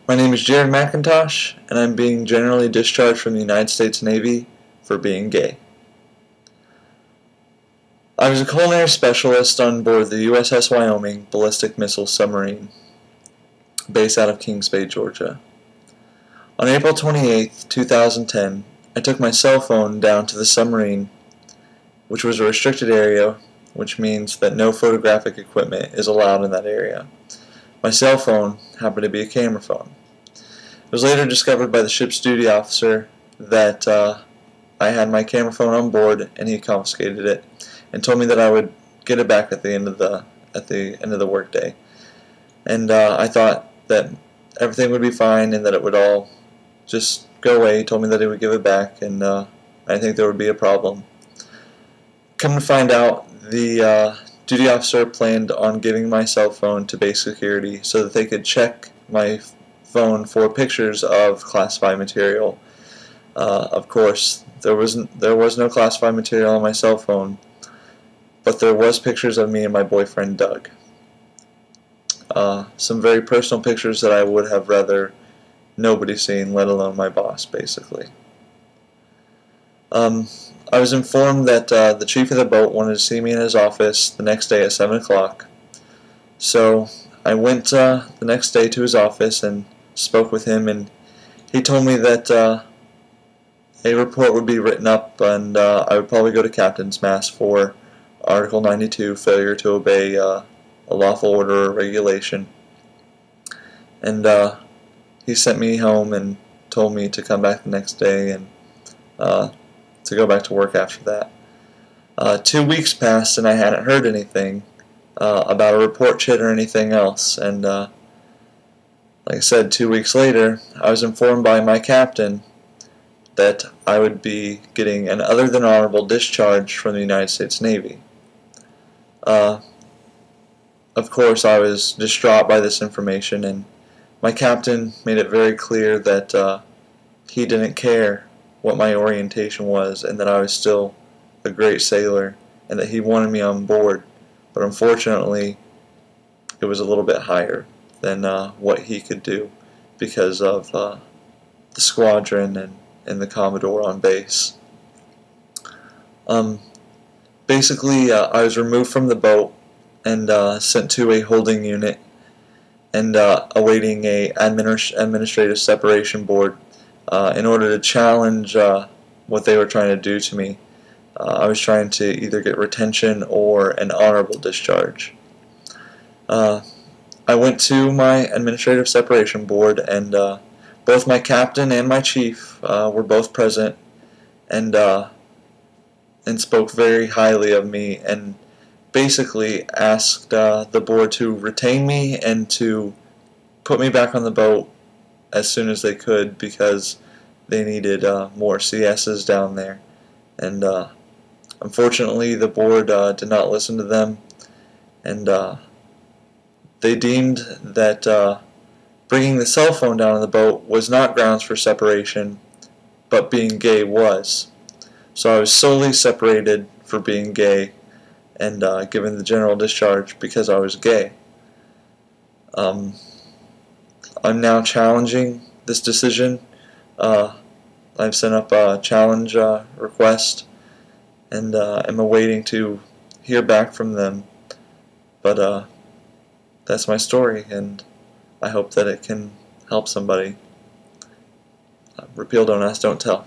My name is Jared McIntosh, and I'm being generally discharged from the United States Navy for being gay. I was a culinary specialist on board the USS Wyoming ballistic missile submarine, based out of Kings Bay, Georgia. On April 28, 2010, I took my cell phone down to the submarine, which was a restricted area, which means that no photographic equipment is allowed in that area. My cell phone happened to be a camera phone. It was later discovered by the ship's duty officer that I had my camera phone on board, and he confiscated it and told me that I would get it back at the end of the workday. And I thought that everything would be fine and that it would all just go away. He told me that he would give it back, and I didn't think there would be a problem. Come to find out, the duty officer planned on giving my cell phone to base security so that they could check my phone for pictures of classified material. Of course, there was no classified material on my cell phone, but there was pictures of me and my boyfriend Doug. Some very personal pictures that I would have rather nobody seen, let alone my boss, basically. I was informed that the chief of the boat wanted to see me in his office the next day at 7 o'clock. So I went the next day to his office and spoke with him, and he told me that a report would be written up, and I would probably go to Captain's Mast for Article 92, failure to obey a lawful order or regulation. And he sent me home and told me to come back the next day and to go back to work after that. 2 weeks passed and I hadn't heard anything about a report sheet or anything else, and like I said, 2 weeks later, I was informed by my captain that I would be getting an other than honorable discharge from the United States Navy. Of course, I was distraught by this information, and my captain made it very clear that he didn't care what my orientation was and that I was still a great sailor and that he wanted me on board, but unfortunately it was a little bit higher than what he could do because of the squadron and the Commodore on base. Basically, I was removed from the boat and sent to a holding unit and awaiting a administrative separation board in order to challenge what they were trying to do to me. I was trying to either get retention or an honorable discharge. I went to my administrative separation board, and both my captain and my chief were both present and spoke very highly of me and basically asked the board to retain me and to put me back on the boat as soon as they could because they needed more CSs down there. And unfortunately the board did not listen to them, and they deemed that bringing the cell phone down on the boat was not grounds for separation, but being gay was. So I was solely separated for being gay and given the general discharge because I was gay. I'm now challenging this decision. I've sent up a challenge request and am awaiting to hear back from them. But that's my story, and I hope that it can help somebody. Repeal, don't ask, don't tell.